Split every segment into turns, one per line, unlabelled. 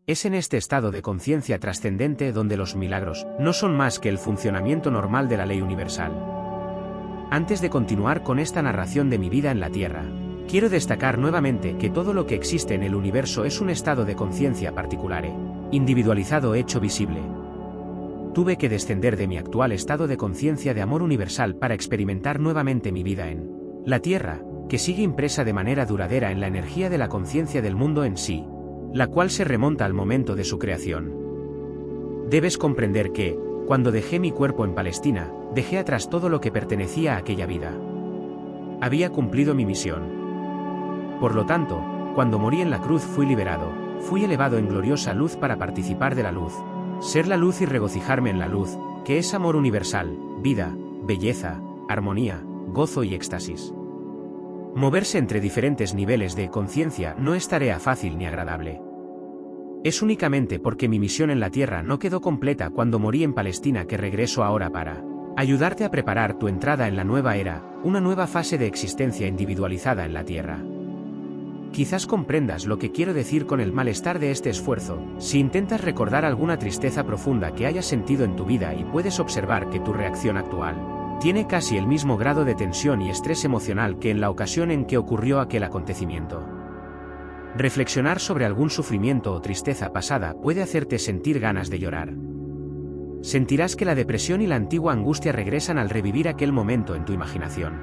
Es en este estado de conciencia trascendente donde los milagros no son más que el funcionamiento normal de la ley universal. Antes de continuar con esta narración de mi vida en la Tierra, quiero destacar nuevamente que todo lo que existe en el universo es un estado de conciencia particular, individualizado hecho visible. Tuve que descender de mi actual estado de conciencia de amor universal para experimentar nuevamente mi vida en la Tierra, que sigue impresa de manera duradera en la energía de la conciencia del mundo en sí, la cual se remonta al momento de su creación. Debes comprender que, cuando dejé mi cuerpo en Palestina, dejé atrás todo lo que pertenecía a aquella vida. Había cumplido mi misión. Por lo tanto, cuando morí en la cruz fui liberado, fui elevado en gloriosa luz para participar de la luz, ser la luz y regocijarme en la luz, que es amor universal, vida, belleza, armonía, gozo y éxtasis. Moverse entre diferentes niveles de conciencia no es tarea fácil ni agradable. Es únicamente porque mi misión en la Tierra no quedó completa cuando morí en Palestina que regreso ahora para ayudarte a preparar tu entrada en la nueva era, una nueva fase de existencia individualizada en la Tierra. Quizás comprendas lo que quiero decir con el malestar de este esfuerzo, si intentas recordar alguna tristeza profunda que hayas sentido en tu vida y puedes observar que tu reacción actual tiene casi el mismo grado de tensión y estrés emocional que en la ocasión en que ocurrió aquel acontecimiento. Reflexionar sobre algún sufrimiento o tristeza pasada puede hacerte sentir ganas de llorar. Sentirás que la depresión y la antigua angustia regresan al revivir aquel momento en tu imaginación.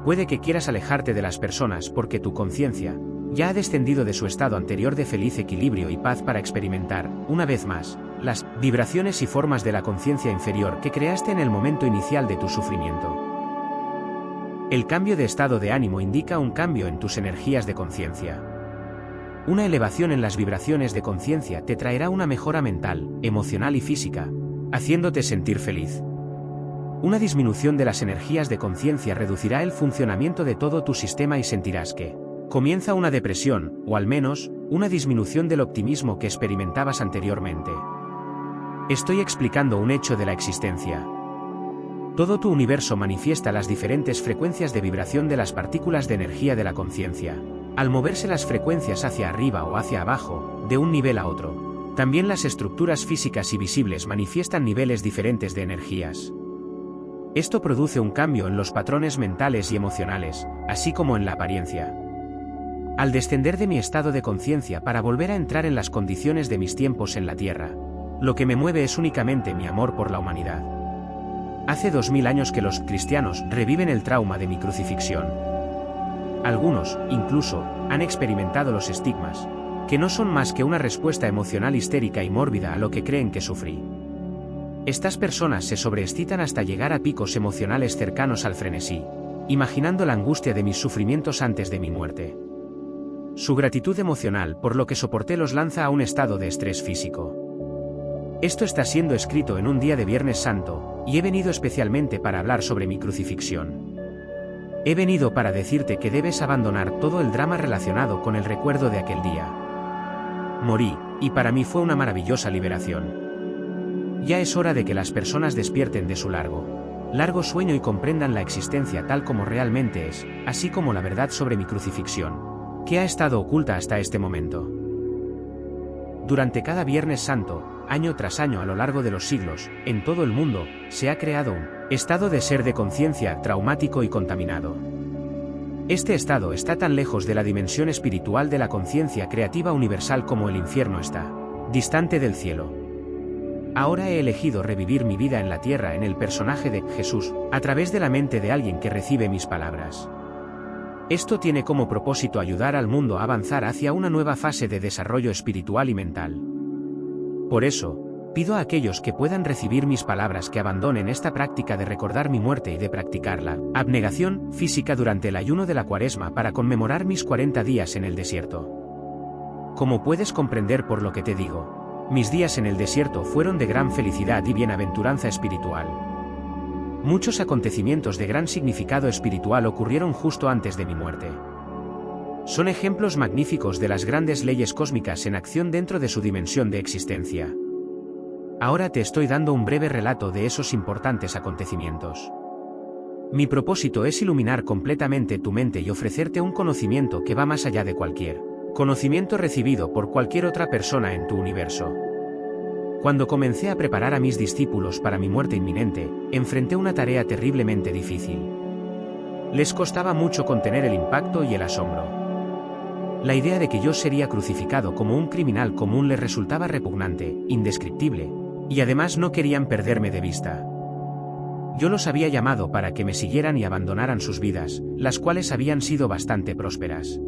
Puede que quieras alejarte de las personas porque tu conciencia ya ha descendido de su estado anterior de feliz equilibrio y paz para experimentar, una vez más, las vibraciones y formas de la conciencia inferior que creaste en el momento inicial de tu sufrimiento. El cambio de estado de ánimo indica un cambio en tus energías de conciencia. Una elevación en las vibraciones de conciencia te traerá una mejora mental, emocional y física, haciéndote sentir feliz. Una disminución de las energías de conciencia reducirá el funcionamiento de todo tu sistema y sentirás que comienza una depresión, o al menos, una disminución del optimismo que experimentabas anteriormente. Estoy explicando un hecho de la existencia. Todo tu universo manifiesta las diferentes frecuencias de vibración de las partículas de energía de la conciencia. Al moverse las frecuencias hacia arriba o hacia abajo, de un nivel a otro, también las estructuras físicas y visibles manifiestan niveles diferentes de energías. Esto produce un cambio en los patrones mentales y emocionales, así como en la apariencia. Al descender de mi estado de conciencia para volver a entrar en las condiciones de mis tiempos en la Tierra, lo que me mueve es únicamente mi amor por la humanidad. Hace 2000 años que los cristianos reviven el trauma de mi crucifixión. Algunos, incluso, han experimentado los estigmas, que no son más que una respuesta emocional histérica y mórbida a lo que creen que sufrí. Estas personas se sobreexcitan hasta llegar a picos emocionales cercanos al frenesí, imaginando la angustia de mis sufrimientos antes de mi muerte. Su gratitud emocional por lo que soporté los lanza a un estado de estrés físico. Esto está siendo escrito en un día de Viernes Santo, y he venido especialmente para hablar sobre mi crucifixión. He venido para decirte que debes abandonar todo el drama relacionado con el recuerdo de aquel día. Morí, y para mí fue una maravillosa liberación. Ya es hora de que las personas despierten de su largo sueño y comprendan la existencia tal como realmente es, así como la verdad sobre mi crucifixión, que ha estado oculta hasta este momento. Durante cada Viernes Santo, año tras año a lo largo de los siglos, en todo el mundo, se ha creado un estado de ser de conciencia traumático y contaminado. Este estado está tan lejos de la dimensión espiritual de la conciencia creativa universal como el infierno está distante del cielo. Ahora he elegido revivir mi vida en la tierra en el personaje de Jesús, a través de la mente de alguien que recibe mis palabras. Esto tiene como propósito ayudar al mundo a avanzar hacia una nueva fase de desarrollo espiritual y mental. Por eso, pido a aquellos que puedan recibir mis palabras que abandonen esta práctica de recordar mi muerte y de practicar la abnegación física durante el ayuno de la Cuaresma para conmemorar mis 40 días en el desierto. Como puedes comprender por lo que te digo, mis días en el desierto fueron de gran felicidad y bienaventuranza espiritual. Muchos acontecimientos de gran significado espiritual ocurrieron justo antes de mi muerte. Son ejemplos magníficos de las grandes leyes cósmicas en acción dentro de su dimensión de existencia. Ahora te estoy dando un breve relato de esos importantes acontecimientos. Mi propósito es iluminar completamente tu mente y ofrecerte un conocimiento que va más allá de cualquier Conocimiento recibido por cualquier otra persona en tu universo. Cuando comencé a preparar a mis discípulos para mi muerte inminente, enfrenté una tarea terriblemente difícil. Les costaba mucho contener el impacto y el asombro. La idea de que yo sería crucificado como un criminal común les resultaba repugnante, indescriptible, y además no querían perderme de vista. Yo los había llamado para que me siguieran y abandonaran sus vidas, las cuales habían sido bastante prósperas.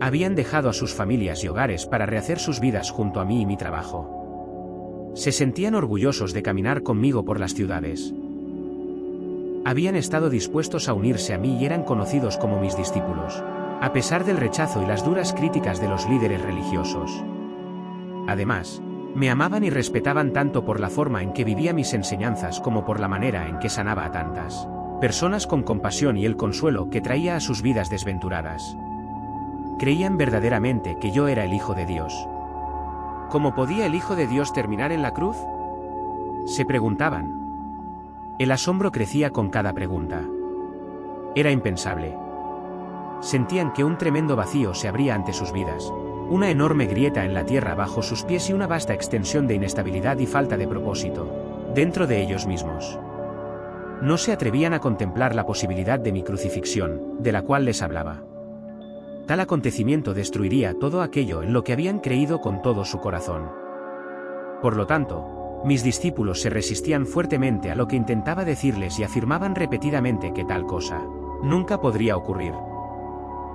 Habían dejado a sus familias y hogares para rehacer sus vidas junto a mí y mi trabajo. Se sentían orgullosos de caminar conmigo por las ciudades. Habían estado dispuestos a unirse a mí y eran conocidos como mis discípulos, a pesar del rechazo y las duras críticas de los líderes religiosos. Además, me amaban y respetaban tanto por la forma en que vivía mis enseñanzas como por la manera en que sanaba a tantas personas con compasión y el consuelo que traía a sus vidas desventuradas. Creían verdaderamente que yo era el Hijo de Dios. ¿Cómo podía el Hijo de Dios terminar en la cruz?, se preguntaban. El asombro crecía con cada pregunta. Era impensable. Sentían que un tremendo vacío se abría ante sus vidas, una enorme grieta en la tierra bajo sus pies y una vasta extensión de inestabilidad y falta de propósito dentro de ellos mismos. No se atrevían a contemplar la posibilidad de mi crucifixión, de la cual les hablaba. Tal acontecimiento destruiría todo aquello en lo que habían creído con todo su corazón. Por lo tanto, mis discípulos se resistían fuertemente a lo que intentaba decirles y afirmaban repetidamente que tal cosa nunca podría ocurrir.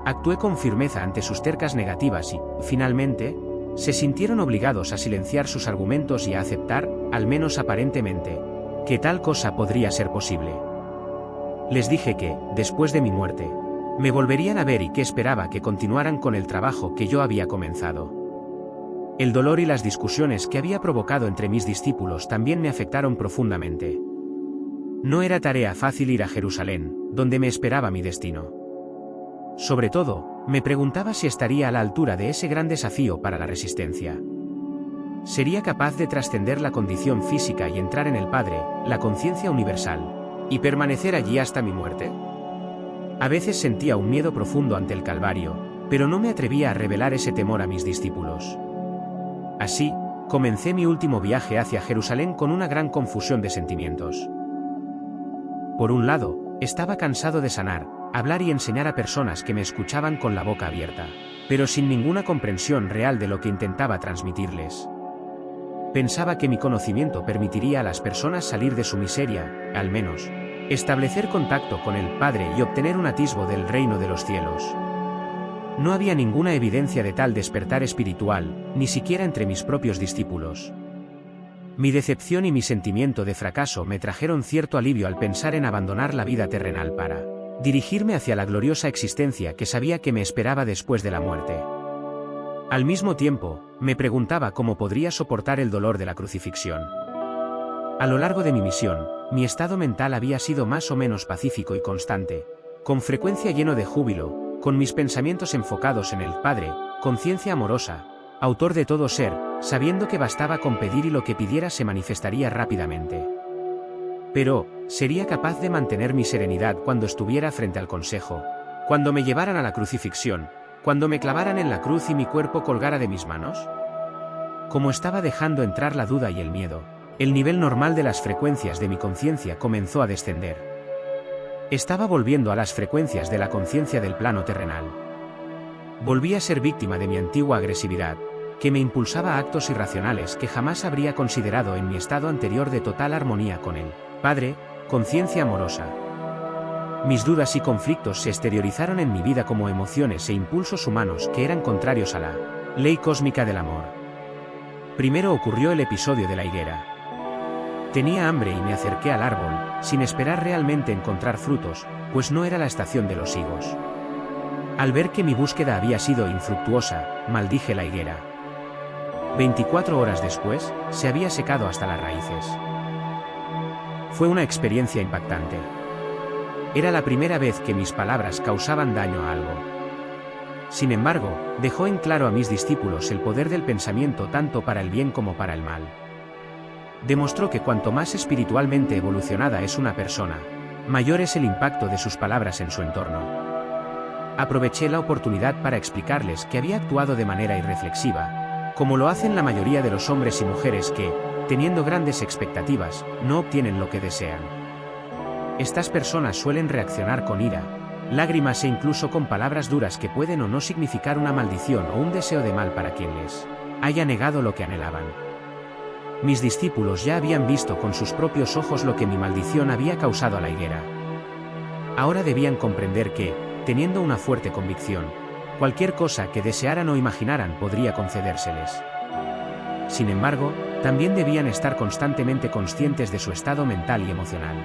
Actué con firmeza ante sus tercas negativas y, finalmente, se sintieron obligados a silenciar sus argumentos y a aceptar, al menos aparentemente, que tal cosa podría ser posible. Les dije que, después de mi muerte, me volverían a ver y que esperaba que continuaran con el trabajo que yo había comenzado. El dolor y las discusiones que había provocado entre mis discípulos también me afectaron profundamente. No era tarea fácil ir a Jerusalén, donde me esperaba mi destino. Sobre todo, me preguntaba si estaría a la altura de ese gran desafío para la resistencia. ¿Sería capaz de trascender la condición física y entrar en el Padre, la conciencia universal, y permanecer allí hasta mi muerte? A veces sentía un miedo profundo ante el Calvario, pero no me atrevía a revelar ese temor a mis discípulos. Así, comencé mi último viaje hacia Jerusalén con una gran confusión de sentimientos. Por un lado, estaba cansado de sanar, hablar y enseñar a personas que me escuchaban con la boca abierta, pero sin ninguna comprensión real de lo que intentaba transmitirles. Pensaba que mi conocimiento permitiría a las personas salir de su miseria, al menos, establecer contacto con el Padre y obtener un atisbo del reino de los cielos. No había ninguna evidencia de tal despertar espiritual, ni siquiera entre mis propios discípulos. Mi decepción y mi sentimiento de fracaso me trajeron cierto alivio al pensar en abandonar la vida terrenal para dirigirme hacia la gloriosa existencia que sabía que me esperaba después de la muerte. Al mismo tiempo, me preguntaba cómo podría soportar el dolor de la crucifixión. A lo largo de mi misión, mi estado mental había sido más o menos pacífico y constante, con frecuencia lleno de júbilo, con mis pensamientos enfocados en el Padre, conciencia amorosa, autor de todo ser, sabiendo que bastaba con pedir y lo que pidiera se manifestaría rápidamente. Pero, ¿sería capaz de mantener mi serenidad cuando estuviera frente al consejo? Cuando me llevaran a la crucifixión, cuando me clavaran en la cruz y mi cuerpo colgara de mis manos. Como estaba dejando entrar la duda y el miedo, el nivel normal de las frecuencias de mi conciencia comenzó a descender. Estaba volviendo a las frecuencias de la conciencia del plano terrenal. Volví a ser víctima de mi antigua agresividad, que me impulsaba a actos irracionales que jamás habría considerado en mi estado anterior de total armonía con él. Padre, conciencia amorosa. Mis dudas y conflictos se exteriorizaron en mi vida como emociones e impulsos humanos que eran contrarios a la ley cósmica del amor. Primero ocurrió el episodio de la higuera. Tenía hambre y me acerqué al árbol, sin esperar realmente encontrar frutos, pues no era la estación de los higos. Al ver que mi búsqueda había sido infructuosa, maldije la higuera. 24 horas después, se había secado hasta las raíces. Fue una experiencia impactante. Era la primera vez que mis palabras causaban daño a algo. Sin embargo, dejó en claro a mis discípulos el poder del pensamiento tanto para el bien como para el mal. Demostró que cuanto más espiritualmente evolucionada es una persona, mayor es el impacto de sus palabras en su entorno. Aproveché la oportunidad para explicarles que había actuado de manera irreflexiva, como lo hacen la mayoría de los hombres y mujeres que, teniendo grandes expectativas, no obtienen lo que desean. Estas personas suelen reaccionar con ira, lágrimas e incluso con palabras duras que pueden o no significar una maldición o un deseo de mal para quien les haya negado lo que anhelaban. Mis discípulos ya habían visto con sus propios ojos lo que mi maldición había causado a la higuera. Ahora debían comprender que, teniendo una fuerte convicción, cualquier cosa que desearan o imaginaran podría concedérseles. Sin embargo, también debían estar constantemente conscientes de su estado mental y emocional.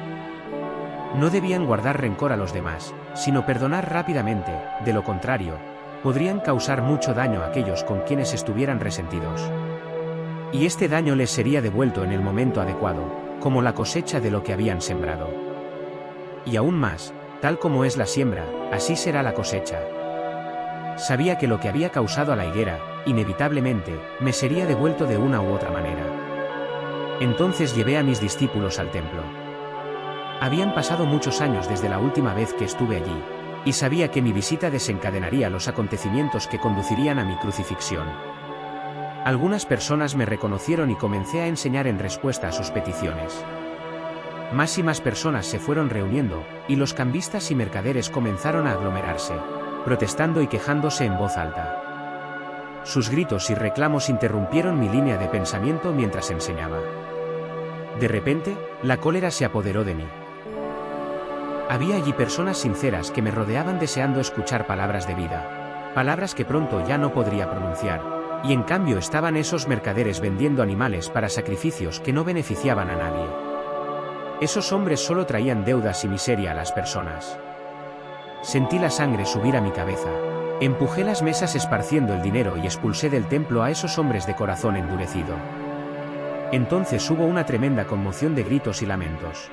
No debían guardar rencor a los demás, sino perdonar rápidamente, de lo contrario, podrían causar mucho daño a aquellos con quienes estuvieran resentidos. Y este daño les sería devuelto en el momento adecuado, como la cosecha de lo que habían sembrado. Y aún más, tal como es la siembra, así será la cosecha. Sabía que lo que había causado a la higuera, inevitablemente, me sería devuelto de una u otra manera. Entonces llevé a mis discípulos al templo. Habían pasado muchos años desde la última vez que estuve allí, y sabía que mi visita desencadenaría los acontecimientos que conducirían a mi crucifixión. Algunas personas me reconocieron y comencé a enseñar en respuesta a sus peticiones. Más y más personas se fueron reuniendo, y los cambistas y mercaderes comenzaron a aglomerarse, protestando y quejándose en voz alta. Sus gritos y reclamos interrumpieron mi línea de pensamiento mientras enseñaba. De repente, la cólera se apoderó de mí. Había allí personas sinceras que me rodeaban deseando escuchar palabras de vida, palabras que pronto ya no podría pronunciar, y en cambio estaban esos mercaderes vendiendo animales para sacrificios que no beneficiaban a nadie. Esos hombres solo traían deudas y miseria a las personas. Sentí la sangre subir a mi cabeza. Empujé las mesas esparciendo el dinero y expulsé del templo a esos hombres de corazón endurecido. Entonces hubo una tremenda conmoción de gritos y lamentos.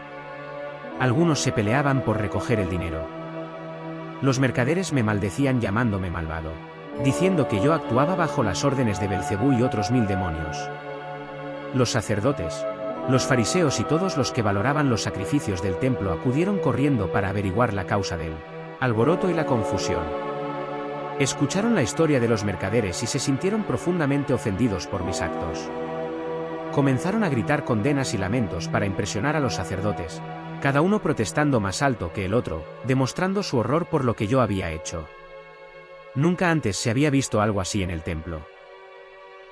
Algunos se peleaban por recoger el dinero. Los mercaderes me maldecían llamándome malvado, diciendo que yo actuaba bajo las órdenes de Belcebú y otros 1000 demonios. Los sacerdotes, los fariseos y todos los que valoraban los sacrificios del templo acudieron corriendo para averiguar la causa del alboroto y la confusión. Escucharon la historia de los mercaderes y se sintieron profundamente ofendidos por mis actos. Comenzaron a gritar condenas y lamentos para impresionar a los sacerdotes, cada uno protestando más alto que el otro, demostrando su horror por lo que yo había hecho. Nunca antes se había visto algo así en el templo.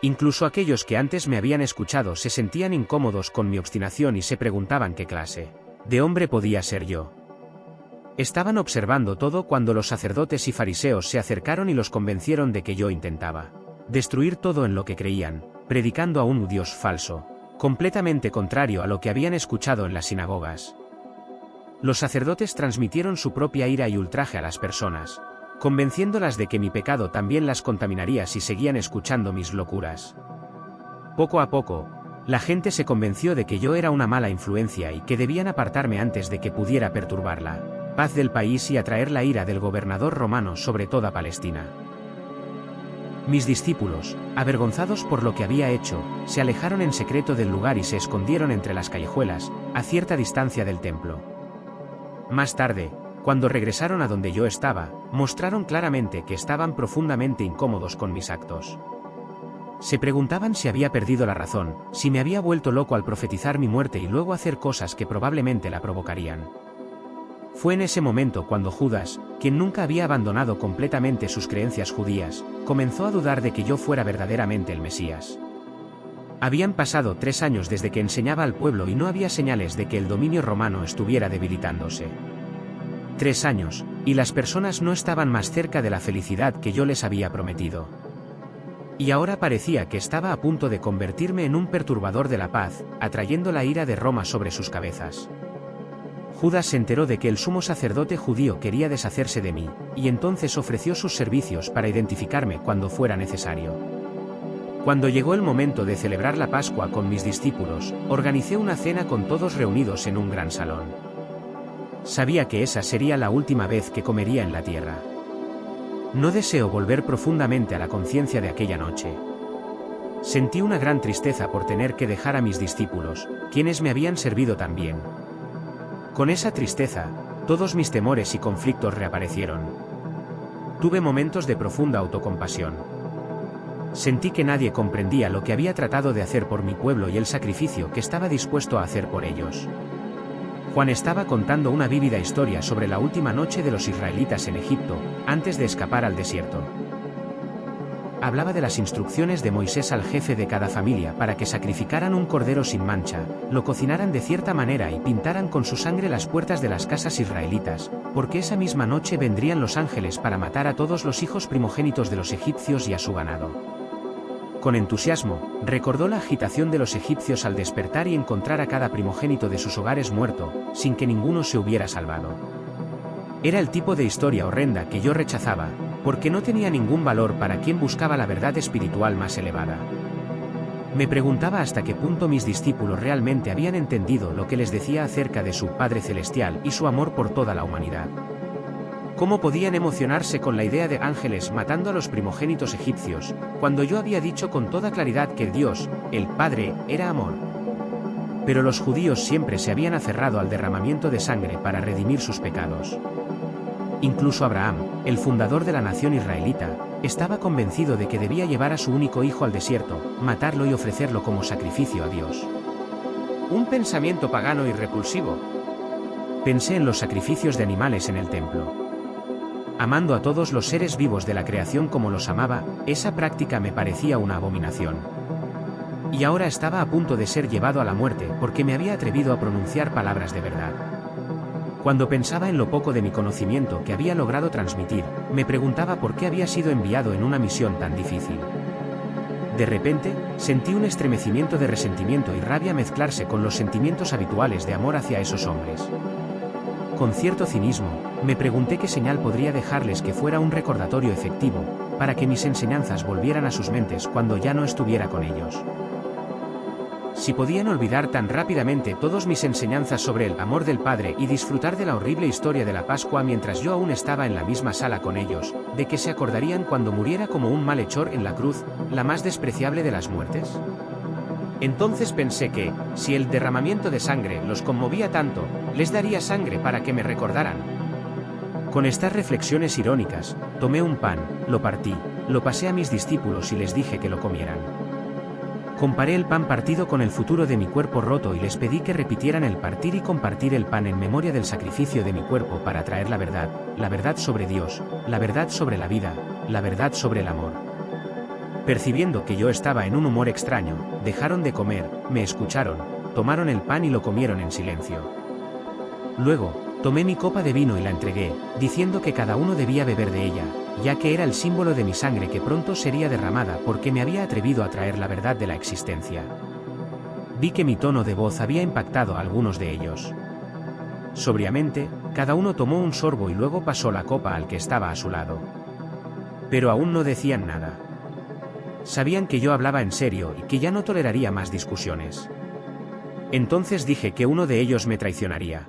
Incluso aquellos que antes me habían escuchado se sentían incómodos con mi obstinación y se preguntaban qué clase de hombre podía ser yo. Estaban observando todo cuando los sacerdotes y fariseos se acercaron y los convencieron de que yo intentaba destruir todo en lo que creían, predicando a un Dios falso, completamente contrario a lo que habían escuchado en las sinagogas. Los sacerdotes transmitieron su propia ira y ultraje a las personas, convenciéndolas de que mi pecado también las contaminaría si seguían escuchando mis locuras. Poco a poco, la gente se convenció de que yo era una mala influencia y que debían apartarme antes de que pudiera perturbar la paz del país y atraer la ira del gobernador romano sobre toda Palestina. Mis discípulos, avergonzados por lo que había hecho, se alejaron en secreto del lugar y se escondieron entre las callejuelas, a cierta distancia del templo. Más tarde, cuando regresaron a donde yo estaba, mostraron claramente que estaban profundamente incómodos con mis actos. Se preguntaban si había perdido la razón, si me había vuelto loco al profetizar mi muerte y luego hacer cosas que probablemente la provocarían. Fue en ese momento cuando Judas, quien nunca había abandonado completamente sus creencias judías, comenzó a dudar de que yo fuera verdaderamente el Mesías. Habían pasado 3 años desde que enseñaba al pueblo y no había señales de que el dominio romano estuviera debilitándose. 3 años, y las personas no estaban más cerca de la felicidad que yo les había prometido. Y ahora parecía que estaba a punto de convertirme en un perturbador de la paz, atrayendo la ira de Roma sobre sus cabezas. Judas se enteró de que el sumo sacerdote judío quería deshacerse de mí, y entonces ofreció sus servicios para identificarme cuando fuera necesario. Cuando llegó el momento de celebrar la Pascua con mis discípulos, organicé una cena con todos reunidos en un gran salón. Sabía que esa sería la última vez que comería en la tierra. No deseo volver profundamente a la conciencia de aquella noche. Sentí una gran tristeza por tener que dejar a mis discípulos, quienes me habían servido tan bien. Con esa tristeza, todos mis temores y conflictos reaparecieron. Tuve momentos de profunda autocompasión. Sentí que nadie comprendía lo que había tratado de hacer por mi pueblo y el sacrificio que estaba dispuesto a hacer por ellos. Juan estaba contando una vívida historia sobre la última noche de los israelitas en Egipto, antes de escapar al desierto. Hablaba de las instrucciones de Moisés al jefe de cada familia para que sacrificaran un cordero sin mancha, lo cocinaran de cierta manera y pintaran con su sangre las puertas de las casas israelitas, porque esa misma noche vendrían los ángeles para matar a todos los hijos primogénitos de los egipcios y a su ganado. Con entusiasmo, recordó la agitación de los egipcios al despertar y encontrar a cada primogénito de sus hogares muerto, sin que ninguno se hubiera salvado. Era el tipo de historia horrenda que yo rechazaba, porque no tenía ningún valor para quien buscaba la verdad espiritual más elevada. Me preguntaba hasta qué punto mis discípulos realmente habían entendido lo que les decía acerca de su Padre Celestial y su amor por toda la humanidad. ¿Cómo podían emocionarse con la idea de ángeles matando a los primogénitos egipcios, cuando yo había dicho con toda claridad que Dios, el Padre, era amor? Pero los judíos siempre se habían aferrado al derramamiento de sangre para redimir sus pecados. Incluso Abraham, el fundador de la nación israelita, estaba convencido de que debía llevar a su único hijo al desierto, matarlo y ofrecerlo como sacrificio a Dios. Un pensamiento pagano y repulsivo. Pensé en los sacrificios de animales en el templo. Amando a todos los seres vivos de la creación como los amaba, esa práctica me parecía una abominación. Y ahora estaba a punto de ser llevado a la muerte porque me había atrevido a pronunciar palabras de verdad. Cuando pensaba en lo poco de mi conocimiento que había logrado transmitir, me preguntaba por qué había sido enviado en una misión tan difícil. De repente, sentí un estremecimiento de resentimiento y rabia mezclarse con los sentimientos habituales de amor hacia esos hombres. Con cierto cinismo, me pregunté qué señal podría dejarles que fuera un recordatorio efectivo, para que mis enseñanzas volvieran a sus mentes cuando ya no estuviera con ellos. Si podían olvidar tan rápidamente todas mis enseñanzas sobre el amor del Padre y disfrutar de la horrible historia de la Pascua mientras yo aún estaba en la misma sala con ellos, ¿de qué se acordarían cuando muriera como un malhechor en la cruz, la más despreciable de las muertes? Entonces pensé que, si el derramamiento de sangre los conmovía tanto, les daría sangre para que me recordaran. Con estas reflexiones irónicas, tomé un pan, lo partí, lo pasé a mis discípulos y les dije que lo comieran. Comparé el pan partido con el futuro de mi cuerpo roto y les pedí que repitieran el partir y compartir el pan en memoria del sacrificio de mi cuerpo para traer la verdad sobre Dios, la verdad sobre la vida, la verdad sobre el amor. Percibiendo que yo estaba en un humor extraño, dejaron de comer, me escucharon, tomaron el pan y lo comieron en silencio. Luego, tomé mi copa de vino y la entregué, diciendo que cada uno debía beber de ella, ya que era el símbolo de mi sangre que pronto sería derramada porque me había atrevido a traer la verdad de la existencia. Vi que mi tono de voz había impactado a algunos de ellos. Sobriamente, cada uno tomó un sorbo y luego pasó la copa al que estaba a su lado. Pero aún no decían nada. Sabían que yo hablaba en serio y que ya no toleraría más discusiones. Entonces dije que uno de ellos me traicionaría.